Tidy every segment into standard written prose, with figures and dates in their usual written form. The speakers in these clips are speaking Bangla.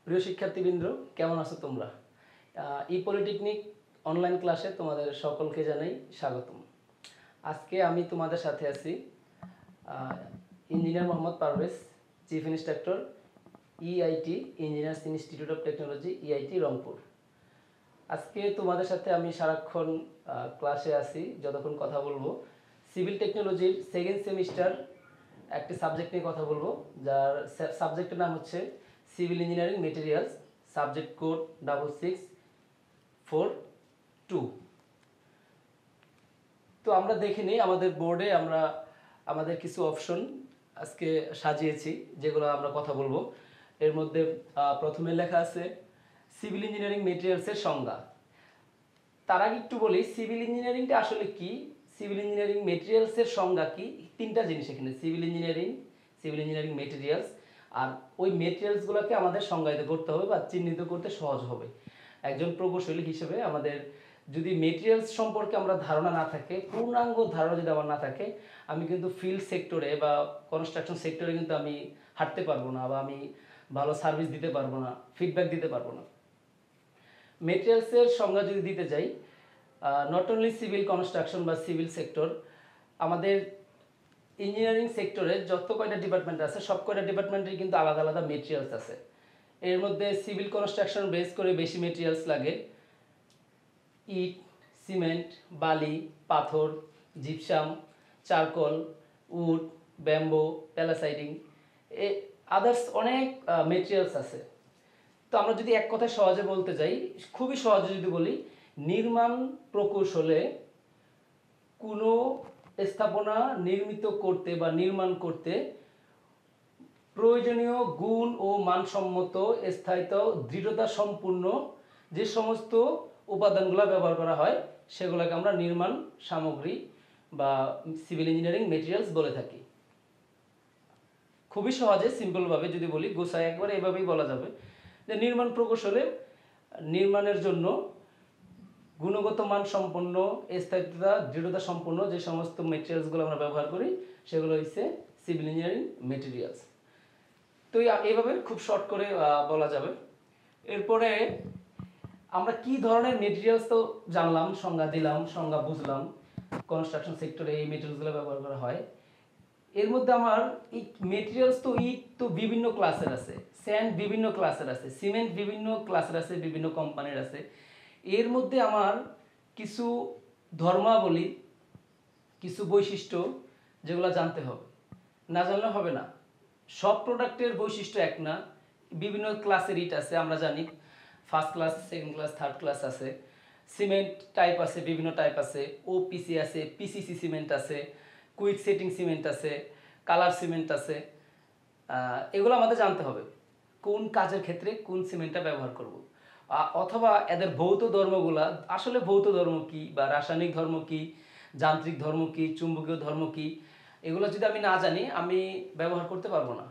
প্রিয় শিক্ষার্থীবৃন্দ, কেমন আছো তোমরা? ই পলিটেকনিক অনলাইন ক্লাসে তোমাদের সকলকে জানাই স্বাগতম। আজকে আমি তোমাদের সাথে আছি engineer Mohammad Parvez, chief instructor, IIT engineers institute of technology, IIT Rangpur. আজকে তোমাদের সাথে আমি সারাক্ষণ ক্লাসে আছি, যতক্ষণ কথা বলবো সিভিল টেকনোলজির সেকেন্ড সেমিস্টার একটি সাবজেক্ট নিয়ে কথা বলবো, যার সাবজেক্টের নাম হচ্ছে civil engineering materials, subject code 6642। তো আমরা দেখে নিই, আমাদের বোর্ডে আমরা আমাদের কিছু অপশন আজকে সাজিয়েছি, যেগুলো আমরা কথা বলবো। এর মধ্যে প্রথমে লেখা আছে সিভিল ইঞ্জিনিয়ারিং মেটেরিয়ালসের সংজ্ঞা। তার আগে একটু বলি সিভিল ইঞ্জিনিয়ারিংটা আসলে কি, সিভিল ইঞ্জিনিয়ারিং মেটেরিয়ালসের সংজ্ঞা কি। তিনটা জিনিস এখানে, সিভিল ইঞ্জিনিয়ারিং মেটেরিয়ালস, আর ওই মেটেরিয়ালসগুলোকে আমাদের সংজ্ঞায়িত করতে হবে বা চিহ্নিত করতে সহজ হবে। একজন প্রকৌশলী হিসেবে আমাদের যদি মেটেরিয়ালস সম্পর্কে আমরা ধারণা না থাকে, পূর্ণাঙ্গ ধারণা যদি আমার না থাকে, আমি কিন্তু ফিল্ড সেক্টরে বা কনস্ট্রাকশন সেক্টরে কিন্তু আমি হাঁটতে পারবো না, বা আমি ভালো সার্ভিস দিতে পারবো না, ফিডব্যাক দিতে পারবো না। মেটেরিয়ালসের সংজ্ঞা যদি দিতে যাই, নট অনলি সিভিল কনস্ট্রাকশন বা সিভিল সেক্টর, আমাদের ইঞ্জিনিয়ারিং সেক্টরে যত কয়টা ডিপার্টমেন্ট আছে সব কয়টা ডিপার্টমেন্টের কিন্তু আলাদা আলাদা মেটেরিয়ালস আছে। এর মধ্যে সিভিল কনস্ট্রাকশন বেস করে বেশি মেটেরিয়ালস লাগে, ইট, সিমেন্ট, বালি, পাথর, gypsum, charcoal, wood, bamboo, palisading, others অনেক মেটেরিয়ালস আছে। তো আমরা যদি এক কথায় সহজে বলতে যাই, খুবই সহজে যদি বলি, নির্মাণ প্রকৌশলে কোনো স্থাপনা নির্মিত করতে বা নির্মাণ করতে প্রয়োজনীয় গুণ ও মানসম্মত, স্থায়িত্ব, দৃঢ়তা সম্পূর্ণ যে সমস্ত উপাদানগুলো ব্যবহার করা হয় সেগুলোকে আমরা নির্মাণ সামগ্রী বা সিভিল ইঞ্জিনিয়ারিং মেটেরিয়ালস বলে থাকি। খুবই সহজে সিম্পলভাবে যদি বলি, গোছায় একবারে এভাবেই বলা যাবে যে নির্মাণ প্রকৌশলে নির্মাণের জন্য গুণগত মান সম্পন্ন, স্থায়িত্বতা, দৃঢ়তা সম্পন্ন যে সমস্ত মেটেরিয়ালসগুলো আমরা ব্যবহার করি সেগুলো হচ্ছে সিভিল ইঞ্জিনিয়ারিং মেটেরিয়ালস। তো এইভাবে খুব শর্ট করে বলা যাবে। এরপরে আমরা কি ধরনের মেটেরিয়ালস তো জানলাম, সংজ্ঞা দিলাম, সংজ্ঞা বুঝলাম, কনস্ট্রাকশন সেক্টরে এই মেটেরিয়ালসগুলো ব্যবহার করা হয়। এর মধ্যে আমার এই মেটেরিয়ালস তো ইট তো বিভিন্ন ক্লাসের আছে, স্যান্ড বিভিন্ন ক্লাসের আছে, সিমেন্ট বিভিন্ন ক্লাসের আছে, বিভিন্ন কোম্পানির আছে। এর মধ্যে আমার কিছু ধর্মাবলী, কিছু বৈশিষ্ট্য যেগুলো জানতে হবে, না জানলে হবে না। সব প্রোডাক্টের বৈশিষ্ট্য এক না, বিভিন্ন ক্লাসের ইট আছে, আমরা জানি first class, second class, third class আছে। সিমেন্ট টাইপ আছে, বিভিন্ন টাইপ আছে, ওপিসি আছে, পিসিসি সিমেন্ট আছে, কুইক সেটিং সিমেন্ট আছে, কালার সিমেন্ট আছে। এগুলো আমাদের জানতে হবে কোন কাজের ক্ষেত্রে কোন সিমেন্টটা ব্যবহার করব। অথবা এদের ভৌত ধর্মগুলা, আসলে ভৌত ধর্ম কি বা রাসায়নিক ধর্ম কি, যান্ত্রিক ধর্ম কি, চুম্বকীয় ধর্ম কি, এগুলো যদি আমি না জানি আমি ব্যবহার করতে পারবো না।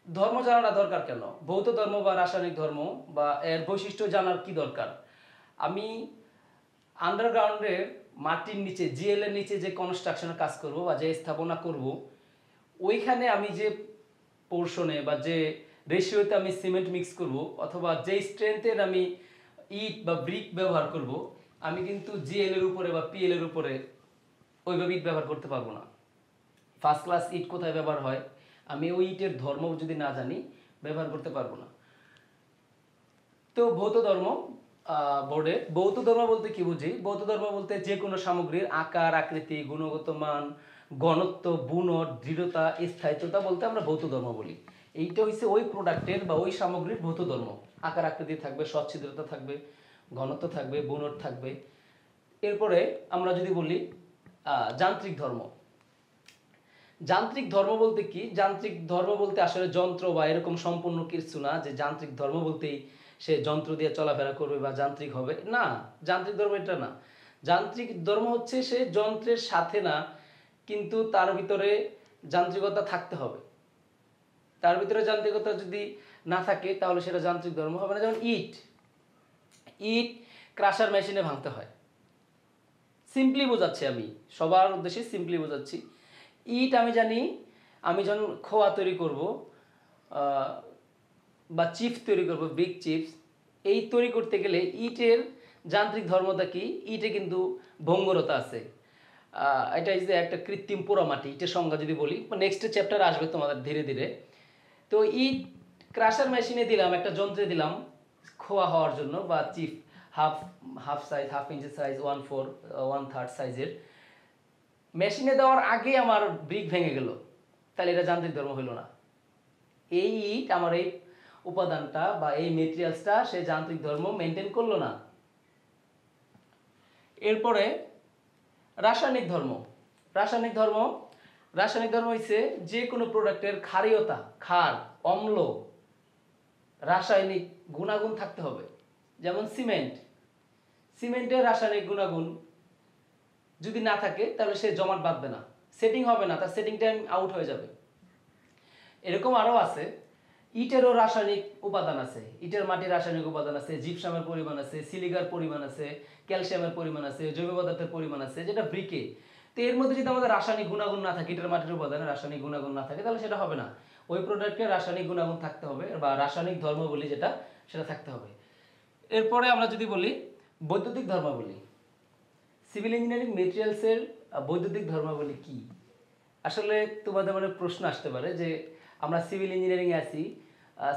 ধর্ম জানাটা দরকার কেন? ভৌত ধর্ম বা রাসায়নিক ধর্ম বা এর বৈশিষ্ট্য জানার কি দরকার? আমি আন্ডারগ্রাউন্ডের মাটির নিচে, জিএল এর নিচে যে কনস্ট্রাকশনের কাজ করব বা যে স্থাপনা করব, ওইখানে আমি যে পোর্শনে বা যে রেশিওতে আমি সিমেন্ট মিক্স করব অথবা যে স্ট্রেংথের আমি ইট বা ব্রিক ব্যবহার করব, আমি কিন্তু জিএল এর উপরে বা পিএল এর উপরে ওইভাবে ইট ব্যবহার করতে পারবো না। ফার্স্ট ক্লাস ইট কোথায় ব্যবহার হয়, আমি ওই ইটের ধর্ম যদি না জানি ব্যবহার করতে পারবো না। তো ভৌত ধর্ম, বোর্ডে ভৌত ধর্ম বলতে কি বুঝি? ভৌত ধর্ম বলতে যে কোনো সামগ্রীর আকার, আকৃতি, গুণগত মান, ঘনত্ব, বুনট, দৃঢ়তা, স্থায়িত্বতা বলতে আমরা ভৌত ধর্ম বলি। এইটা হচ্ছে ওই প্রোডাক্টের বা ওই সামগ্রীর ভৌত ধর্ম। আকার আকৃতি থাকবে, সচ্ছিদ্রতা থাকবে, ঘনত্ব থাকবে, বুনট থাকবে। এরপরে আমরা যদি বলি যান্ত্রিক ধর্ম। যান্ত্রিক ধর্ম বলতে কি? যান্ত্রিক ধর্ম বলতে আসলে যন্ত্র বা এরকম সম্পূর্ণ কিছু না যে যান্ত্রিক ধর্ম বলতেই সে যন্ত্র দিয়ে চলাফেরা করবে বা যান্ত্রিক হবে, না। যান্ত্রিক ধর্ম এটা না। যান্ত্রিক ধর্ম হচ্ছে সে যন্ত্রের সাথে না, কিন্তু তার ভিতরে যান্ত্রিকতা থাকতে হবে। তার ভিতরে যান্ত্রিকতা যদি না থাকে তাহলে সেটা যান্ত্রিক ধর্ম হবে না। যেমন ইট, ইট ক্রাশার মেশিনে ভাঙতে হয়। সিম্পলি বোঝাচ্ছি, আমি সবার উদ্দেশ্যে সিম্পলি বোঝাচ্ছি। ইট আমি জানি, আমি যখন খোয়া তৈরি করব, বা চিপস তৈরি করব, বিগ চিপস, এই তৈরি করতে গেলে ইটের যান্ত্রিক ধর্মটা কি, ইটে কিন্তু ভঙ্গুরতা আছে। এটা যে একটা কৃত্রিম পোড়ামাটি, ইটের সংজ্ঞা যদি বলি, নেক্সট চ্যাপ্টার আসবে তোমাদের ধীরে ধীরে। তো ইট ক্রাশার মেশিনে দিলাম, একটা যন্ত্রে দিলাম খোয়া হওয়ার জন্য, বা chip half half size, half inch size, 1/4 সাইজের মেশিনে দেওয়ার আগে আমার ব্রিক ভেঙে গেল, তাহলে এটা যান্ত্রিক ধর্ম হইল না। এই ইট, আমার এই উপাদানটা বা এই মেটেরিয়ালসটা সে যান্ত্রিক ধর্ম মেনটেন করলো না। এরপরে রাসায়নিক ধর্ম। রাসায়নিক ধর্ম হচ্ছে যে কোনো প্রোডাক্টের ক্ষারীয়তা, ক্ষার, অম্ল, রাসায়নিক গুণাগুণ থাকতে হবে। যেমন সিমেন্টের রাসায়নিক গুণাগুণ যদি না থাকে তাহলে সে জমাট বাঁধবে না, সেটিং হবে না, তার সেটিং টাইম আউট হয়ে যাবে। এরকম আরও আছে, ইটেরও রাসায়নিক উপাদান আছে, ইটের মাটির রাসায়নিক উপাদান আছে, জিপসামের পরিমাণ আছে, সিলিকার পরিমাণ আছে, ক্যালসিয়ামের পরিমাণ আছে, জৈব পদার্থের পরিমাণ আছে, যেটা ব্রিকে। তো এর মধ্যে যদি আমাদের রাসায়নিক গুণাগুণ না থাকে, ইটের মাটির উপাদানে রাসায়নিক গুণাগুণ না থাকে, তাহলে সেটা হবে না। ওই প্রোডাক্টের রাসায়নিক গুণাগুণ থাকতে হবে, বা রাসায়নিক ধর্মাবলী যেটা, সেটা থাকতে হবে। এরপরে আমরা যদি বলি বৈদ্যুতিক ধর্মাবলী, সিভিল ইঞ্জিনিয়ারিং মেটেরিয়ালসের বৈদ্যুতিক ধর্মাবলী কি? আসলে তোমাদের মানে প্রশ্ন আসতে পারে যে আমরা সিভিল ইঞ্জিনিয়ারিংয়ে আছি,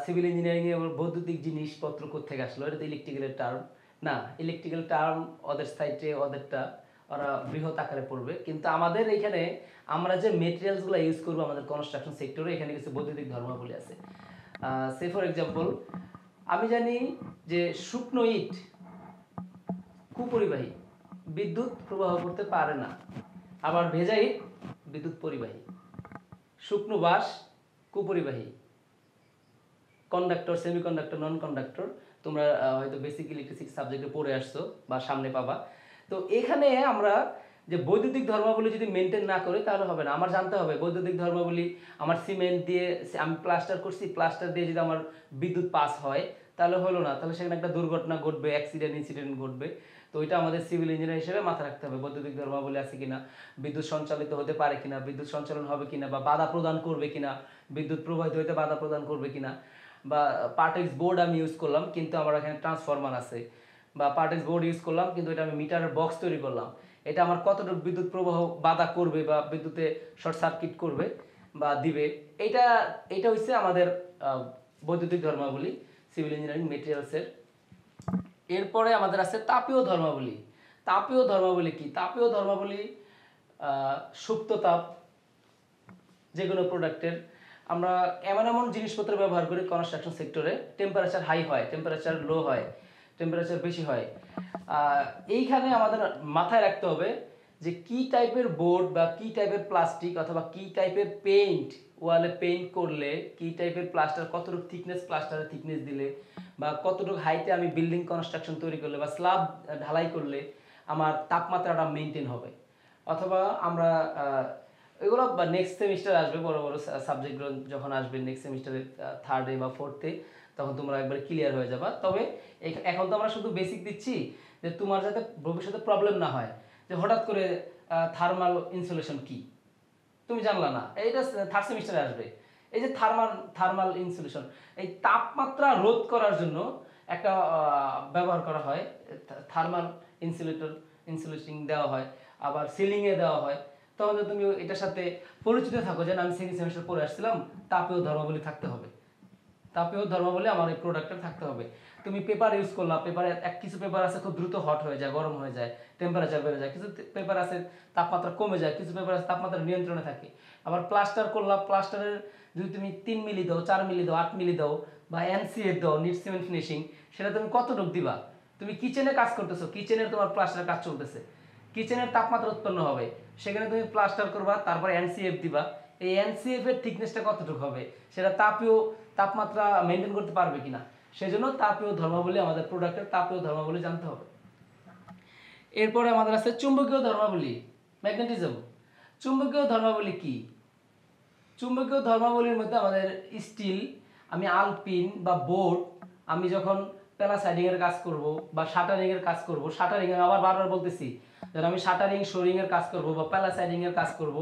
সিভিল ইঞ্জিনিয়ারিংয়ে বৈদ্যুতিক জিনিসপত্র কোথেকে আসলো, এটা তো ইলেকট্রিক্যালের টার্ম না। ইলেকট্রিক্যাল টার্ম ওদের সাইটে, ওদেরটা ওরা বৃহৎ আকারে পড়বে, কিন্তু আমাদের এখানে আমরা যে মেটেরিয়ালসগুলো ইউজ করবো আমাদের কনস্ট্রাকশন সেক্টরে, এখানে কিছু বৈদ্যুতিক ধর্মাবলী আছে। সে ফর এক্সাম্পল, আমি জানি যে শুকনো ইট কুপরিবাহী, বিদ্যুৎ প্রবাহ করতে পারে না। আবার ভেজা ইট বিদ্যুৎ পরিবাহী। শুকনো বাঁশ কুপরিবাহী। কন্ডাক্টর, সেমিকন্ডাক্টর, নন কন্ডাক্টর, তোমরা হয়তো বেসিক ইলেকট্রিসিটি সাবজেক্টে পড়ে আসছো বা সামনে পাবা। তো এখানে আমরা যে বৈদ্যুতিক ধর্মাবলী যদি মেনটেন না করি তাহলে হবে না। আমার জানতে হবে বৈদ্যুতিক ধর্মাবলী, আমার সিমেন্ট দিয়ে আমি প্লাস্টার করছি, প্লাস্টার দিয়ে যদি আমার বিদ্যুৎ পাস হয় তাহলে হলো না, তাহলে সেখানে একটা দুর্ঘটনা ঘটবে, অ্যাক্সিডেন্ট, ইনসিডেন্ট ঘটবে। তো ওইটা আমাদের সিভিল ইঞ্জিনিয়ার হিসেবে মাথায় রাখতে হবে, বৈদ্যুতিক ধর্মাবলী আছে কিনা, বিদ্যুৎ সঞ্চালিত হতে পারে কিনা, বিদ্যুৎ সঞ্চালন হবে কিনা, বা বাধা প্রদান করবে কিনা, বিদ্যুৎ প্রবাহিত হইতে বাধা প্রদান করবে কিনা। বা পার্টেক্স বোর্ড আমি ইউজ করলাম কিন্তু আমার এখানে ট্রান্সফরমার আছে, বা পার্টেক্স বোর্ড ইউজ করলাম কিন্তু এটা আমি মিটারের বক্স তৈরি করলাম, এটা আমার কতটুকু বিদ্যুৎ প্রবাহ বাধা করবে বা বিদ্যুতে শর্ট সার্কিট করবে বা দিবে, এটা হচ্ছে আমাদের বৈদ্যুতিক ধর্মাবলী সিভিল ইঞ্জিনিয়ারিং মেটেরিয়ালসের। এরপরে আমাদের আছে তাপীয় ধর্মাবলী। তাপীয় ধর্মাবলী কি? তাপীয় ধর্মাবলী সুপ্ত তাপ, যে কোনো প্রোডাক্টের আমরা এমন এমন জিনিসপত্র ব্যবহার করি কনস্ট্রাকশন সেক্টরে, টেম্পারেচার হাই হয়, টেম্পারেচার লো হয়, টেম্পারেচার বেশি হয়। এইখানে আমাদের মাথায় রাখতে হবে যে কি টাইপের বোর্ড বা কি টাইপের প্লাস্টিক অথবা কি টাইপের পেইন্ট, ওয়ালে পেইন্ট করলে কি টাইপের প্লাস্টার, কতটুকু থিকনেস প্লাস্টারের থিকনেস দিলে, বা কতটুকু হাইটে আমি বিল্ডিং কনস্ট্রাকশন তৈরি করলে বা স্ল্যাব ঢালাই করলে আমার তাপমাত্রাটা মেনটেন হবে। অথবা আমরা এগুলো নেক্সট সেমিস্টার আসবে, বড় বড় সাবজেক্টগুলো যখন আসবে নেক্সট সেমিস্টারে, থার্ডে বা ফোর্থে, তখন তোমরা একবার ক্লিয়ার হয়ে যাবা। তবে এখন তো আমরা শুধু বেসিক দিচ্ছি যে তোমার যাতে ভবিষ্যতে প্রবলেম না হয়, যে হঠাৎ করে থার্মাল ইনসুলেশন কি তুমি জানলা না, এইটা থার্ড সেমিস্টারে আসবে। এই যে থার্মাল ইনসুলেশন, এই তাপমাত্রা রোধ করার জন্য একটা ব্যবহার করা হয়, থার্মাল ইনসুলেটিং দেওয়া হয়, আবার সিলিংয়ে দেওয়া হয়। তখন তুমি এটার সাথে পরিচিত থাকো যে আমি সেকেন্ড সেমিস্টার পড়ে আসছিলাম, তাপীয় ধর্মাবলী থাকতে হবে, তাপীয় ধর্মাবলী আমার এই প্রোডাক্টের থাকতে হবে। তুমি পেপার ইউজ করলা, পেপারে কিছু পেপার আছে খুব দ্রুত হট হয়ে যায়, গরম হয়ে যায়, টেম্পারেচার বেড়ে যায়, কিছু পেপার আছে তাপমাত্রা কমে যায়, কিছু পেপার আছে তাপমাত্রা নিয়ন্ত্রণে থাকে। আবার প্লাস্টার করলা, প্লাস্টারের যদি তুমি 3 মিলি দাও, 4 মিলি দাও, 8 মিলি দাও, বা এনসিএফ দাও, নিট সিমেন্ট ফিনিশিং, সেটা তুমি কতটুকু দিবা? তুমি কিচেনে কাজ করতেছো, কিচেনের তোমার প্লাস্টারের কাজ চলতেছে, কিচেনের তাপমাত্রা উৎপন্ন হবে, সেখানে তুমি প্লাস্টার করবা, তারপর এনসিএফ দিবা, এই এনসিএফ এর থিকনেসটা কতটুকু হবে, সেটা তাপমাত্রা মেনটেন করতে পারবে কিনা, সেজন্য তাপীয় ধর্মাবলী, আমাদের প্রোডাক্টের তাপীয় ধর্মাবলী জানতে হবে। এরপরে আমাদের আছে চুম্বকীয় ধর্মাবলী, ম্যাগনেটিজম। চুম্বকীয় ধর্মাবলী কি? চুম্বকীয় ধর্মাবলীর মধ্যে আমাদের স্টিল, আমি আলপিন বা বোর্ড, আমি যখন প্যালাসাইডিং এর কাজ করব বা শাটারিং এর কাজ করব, শাটারিং এর আবার বারবার বলতেছি, যখন আমি শাটারিং শোরিং এর কাজ করব বা প্যালাসাইডিং এর কাজ করব,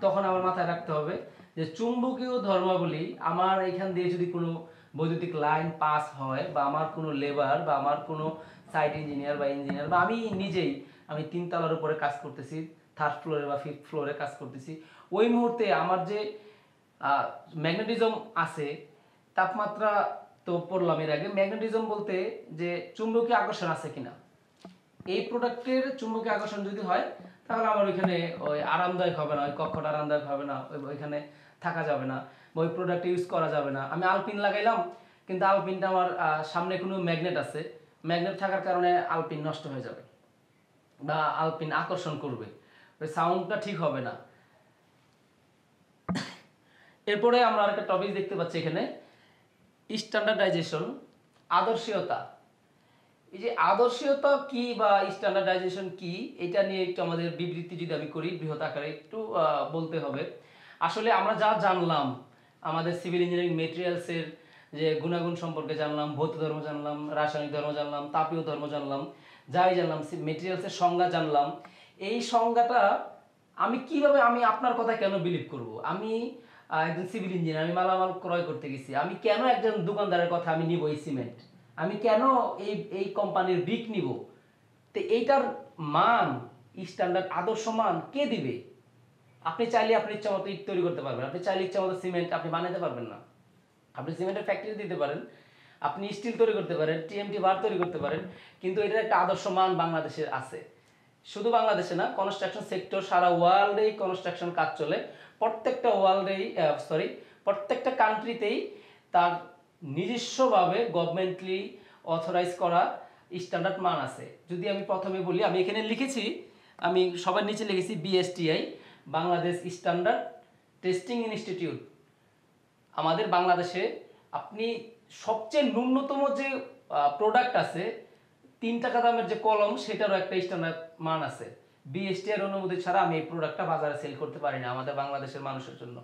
তখন আমার মাথায় রাখতে হবে যে চুম্বকীয় ধর্মাবলী আমার এখান দিয়ে যদি কোনো বৈদ্যুতিক লাইন পাস হয়, বা আমার কোনো লেবার বা আমার কোনো সাইট ইঞ্জিনিয়ার বা ইঞ্জিনিয়ার বা আমি নিজেই, আমি 3 তলার উপরে কাজ করতেছি, 3rd ফ্লোরে বা 5th ফ্লোরে কাজ করতেছি, ওই মুহূর্তে আমার যে ম্যাগনেটিজম আছে, তাপমাত্রা তো পড়লাম এর আগে, ম্যাগনেটিজম বলতে যে চুম্বকীয় আকর্ষণ আছে কিনা, এই প্রোডাক্টের চুম্বকীয় আকর্ষণ যদি হয় তাহলে আমার ওইখানে ওই আরামদায়ক হবে না, ওই কক্ষটা আরামদায়ক হবে না, ওইখানে থাকা যাবে না, বা ওই প্রোডাক্ট ইউজ করা যাবে না। আমি আলপিন লাগাইলাম, কিন্তু আলপিনটা আমার সামনে কোনো ম্যাগনেট আছে, ম্যাগনেট থাকার কারণে আলপিন নষ্ট হয়ে যাবে বা আলপিন আকর্ষণ করবে, ওই সাউন্ডটা ঠিক হবে না। এরপরে আমরা আরেকটা টপিক দেখতে পাচ্ছি এখানে, স্ট্যান্ডার্ডাইজেশন, আদর্শীয়তা। এই যে আদর্শীয়তা কি বা স্ট্যান্ডার্ডাইজেশন কি, এটা নিয়ে একটু আমাদের বিবৃতি যদি আমি করি বৃহৎ আকারে একটু বলতে হবে। আসলে আমরা যা জানলাম, আমাদের সিভিল ইঞ্জিনিয়ারিং মেটেরিয়ালসের যে গুণাগুণ সম্পর্কে জানলাম, ভৌত ধর্ম জানলাম, রাসায়নিক ধর্ম জানলাম, তাপীয় ধর্ম জানলাম, যাই জানলাম, মেটেরিয়ালসের সংজ্ঞা জানলাম, এই সংজ্ঞাটা আমি কিভাবে, আমি আপনার কথা কেন বিলিভ করব? আমি একজন সিভিল ইঞ্জিনিয়ার, আমি মালামাল ক্রয় করতে গেছি, আমি কেন একজন দোকানদারের কথা আমি নিব এই সিমেন্ট, আমি কেন এই কোম্পানির ব্রিক নিব? তো এইটার মান, স্ট্যান্ডার্ড আদর্শ মান কে দিবে? আপনি চাইলে আপনি ইচ্ছা মতো ইট তৈরি করতে পারবেন, আপনি চাইলে ইচ্ছা মতো সিমেন্ট আপনি বানাতে পারবেন না। আপনি সিমেন্টের ফ্যাক্টরি দিতে পারেন, আপনি স্টিল তৈরি করতে পারেন, টিএমটি বার তৈরি করতে পারেন, কিন্তু এটার একটা আদর্শ মান বাংলাদেশের আছে। শুধু বাংলাদেশে না, কনস্ট্রাকশন সেক্টর সারা ওয়ার্ল্ডেই কনস্ট্রাকশন কাজ চলে, প্রত্যেকটা ওয়ার্ল্ডেই প্রত্যেকটা কান্ট্রিতেই তার নিজস্বভাবে গভর্নমেন্টলি অথরাইজ করা স্ট্যান্ডার্ড মান আছে। যদি আমি প্রথমে বলি, আমি এখানে লিখেছি, আমি সবার নিচে লিখেছি BSTI, Bangladesh standard testing institute. আমাদের বাংলাদেশে আপনি সবচেয়ে ন্যূনতম যে প্রোডাক্ট আছে, 3 টাকা দামের যে কলম, সেটারও একটা স্ট্যান্ডার্ড মান আছে। বিএসটিআই এর অনুমতি ছাড়া আমি এই প্রোডাক্টটা বাজারে সেল করতে পারি না আমাদের বাংলাদেশের মানুষের জন্য।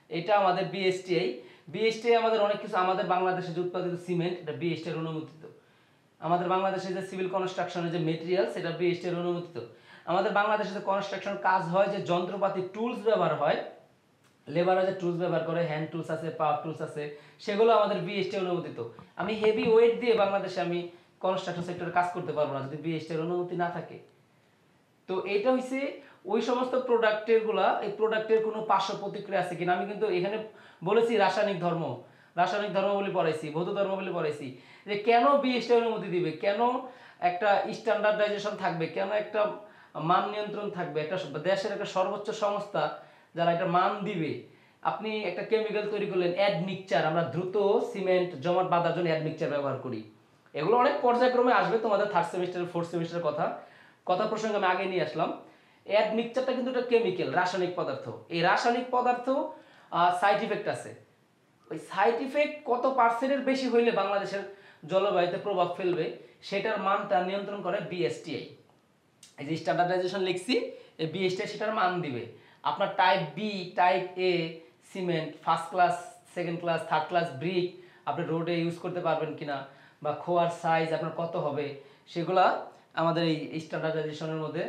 এটা আমাদের বিএসটিআই আমাদের অনেক কিছু, আমাদের বাংলাদেশে যে উৎপাদিত সিমেন্ট, এটা বিএসটিআই এর অনুমোদিত। আমাদের বাংলাদেশে যে সিভিল কনস্ট্রাকশনের যে মেটেরিয়াল, সেটা বিএসটিআই এর অনুমোদিত। আমাদের বাংলাদেশে যে কনস্ট্রাকশন কাজ হয়, যে যন্ত্রপাতি টুলস ব্যবহার হয়, লেবাররা যে টুলস ব্যবহার করে, হ্যান্ড টুলস আছে, পাওয়ার টুলস আছে, সেগুলো আমাদের বিএসটিআই অনুমোদিত। আমি হেভি ওয়েট দিয়ে বাংলাদেশে আমি কনস্ট্রাকশন সেক্টরে কাজ করতে পারবো না যদি বিএসটিআই অনুমতি না থাকে। তো এটা হইছে ওই সমস্ত প্রোডাক্টের গুলা, এই প্রোডাক্টের কোনো পার্শ্ব প্রতিক্রিয়া আছে কিনা। আমি কিন্তু এখানে বলেছি রাসায়নিক ধর্ম বলে পড়াইছি, ভৌত ধর্ম বলে পড়াইছি, যে কেন বিএসটিআই অনুমতি দিবে, কেন একটা স্ট্যান্ডার্ডাইজেশন থাকবে, কেন একটা মান নিয়ন্ত্রণ থাকবে, একটা দেশের একটা সর্বোচ্চ সংস্থা যারা এটা মান দিবে। আপনি একটা কেমিক্যাল তৈরি করলেন, অ্যাডমিক্সচার, আমরা দ্রুত সিমেন্ট জমাট বাঁধার জন্য অ্যাডমিক্সচার ব্যবহার করি, এগুলো অনেক পর্যায়ক্রমে আসবে তোমাদের 3rd সেমিস্টার 4th সেমিস্টারের কথা প্রসঙ্গে আমি আগে নিয়ে আসলাম। অ্যাডমিক্সচারটা কিন্তু একটা কেমিক্যাল, রাসায়নিক পদার্থ। এই রাসায়নিক পদার্থ সাইড ইফেক্ট আছে, ওই সাইড ইফেক্ট কত পার্সেন্টের বেশি হইলে বাংলাদেশের জলবায়ুতে প্রভাব ফেলবে, সেটার মানটা নিয়ন্ত্রণ করে বিএসটিআই। এই যে স্ট্যান্ডার্ডাইজেশন লিখছি, এই বিএসটিআই সেটার মান দিবে। আপনার type B, type A cement, 1st class, 2nd class, 3rd class brick আপনি রোডে ইউজ করতে পারবেন কিনা, বা খোয়ার সাইজ আপনার কত হবে, সেগুলা আমাদের এই স্ট্যান্ডার্ডাইজেশনের মধ্যে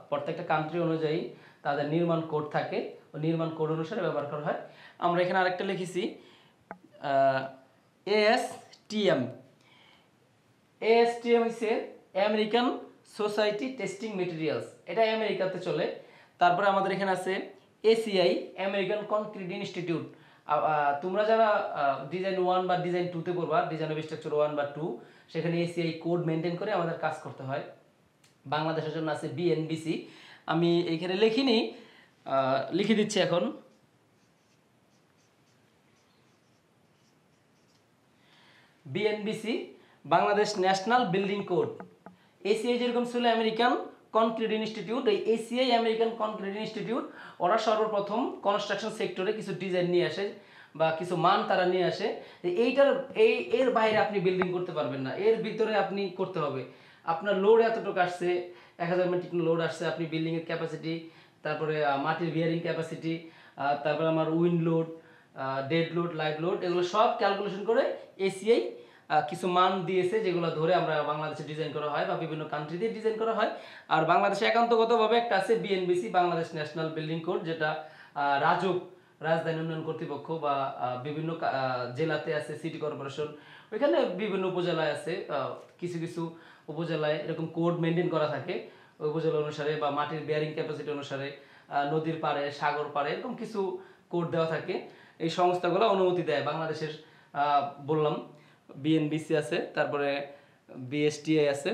প্রত্যেকটা কান্ট্রি অনুযায়ী তাদের নির্মাণ কোড থাকে, ওই নির্মাণ কোড অনুসারে ব্যবহার করা হয়। আমরা এখানে আরেকটা লিখেছি এএসটিএম। এএসটিএম হচ্ছে আমেরিকান সোসাইটি টেস্টিং মেটেরিয়ালস, এটা আমেরিকাতে চলে। তারপরে আমাদের এখানে আছে এসিআই, আমেরিকান কনক্রিট ইনস্টিটিউট। তোমরা যারা ডিজাইন 1 বা ডিজাইন 2তে পড়বা, ডিজাইন অফ স্ট্রাকচার 1 বা 2, সেখানে এসিআই কোড মেনটেন করে আমাদের কাজ করতে হয়। বাংলাদেশের জন্য আছে বিএনবিসি, আমি এইখানে লিখিনি, লিখে দিচ্ছি এখন। BNBC, Bangladesh national building code. ACI যেরকম ছিল আমেরিকান কনক্রিট ইনস্টিটিউট, এই এসিআই আমেরিকান কনক্রিট ইনস্টিটিউট, ওরা সর্বপ্রথম কনস্ট্রাকশন সেক্টরে কিছু ডিজাইন নিয়ে আসে বা কিছু মান তারা নিয়ে আসে, যে এর বাইরে আপনি বিল্ডিং করতে পারবেন না, এর ভিতরে আপনি করতে হবে। আপনার লোড এতটুকু আসছে, 1000 মেট্রিক টন লোড আসছে, আপনি বিল্ডিংয়ের ক্যাপাসিটি, তারপরে মাটির বিয়ারিং ক্যাপাসিটি, তারপরে আমার wind load, dead load, live load, এগুলো সব ক্যালকুলেশন করে এসিআই কিছু মান দিয়েছে, যেগুলো ধরে আমরা বাংলাদেশে ডিজাইন করা হয় বা বিভিন্ন কান্ট্রিতে ডিজাইন করা হয়। আর বাংলাদেশে একান্তগতভাবে একটা আছে BNBC, Bangladesh national building code, যেটা রাজুক রাজধানী উন্নয়ন কর্তৃপক্ষ বা বিভিন্ন জেলাতে আছে সিটি কর্পোরেশন, ওইখানে বিভিন্ন উপজেলায় আছে, কিছু কিছু উপজেলায় এরকম কোড মেনটেন করা থাকে ওই উপজেলা অনুসারে বা মাটির বেয়ারিং ক্যাপাসিটি অনুসারে, নদীর পাড়ে সাগর পাড়ে এরকম কিছু কোড দেওয়া থাকে। এই সংস্থাগুলো অনুমতি দেয় বাংলাদেশের, বললাম বিএনবিসি আছে, তারপরে বিএসটিআই আছে,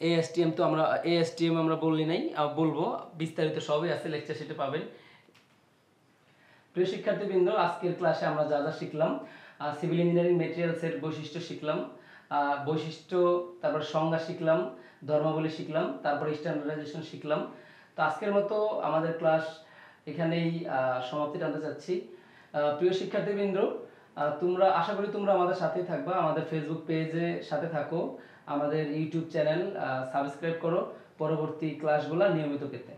এএসটিএম তো আমরা এএসটিএম আমরা বললি নাই, বলবো বিস্তারিত সবই আছে, লেকচার শিটে পাবেন। প্রিয় শিক্ষার্থীবৃন্দ, আজকের ক্লাসে আমরা যা যা শিখলাম, সিভিল ইঞ্জিনিয়ারিং মেটেরিয়ালসের বৈশিষ্ট্য শিখলাম, বৈশিষ্ট্য, তারপর সংজ্ঞা শিখলাম, ধর্মাবলী শিখলাম, তারপর স্ট্যান্ডার্ডাইজেশন শিখলাম। তো আজকের মতো আমাদের ক্লাস এখানেই সমাপ্তি টানতে চাচ্ছি। প্রিয় শিক্ষার্থীবৃন্দ, তোমরা আশা করি তোমরা আমাদের সাথেই থাকবা, আমাদের ফেসবুক পেজে সাথে থাকো, আমাদের ইউটিউব চ্যানেল সাবস্ক্রাইব করো পরবর্তী ক্লাসগুলো নিয়মিত পেতে।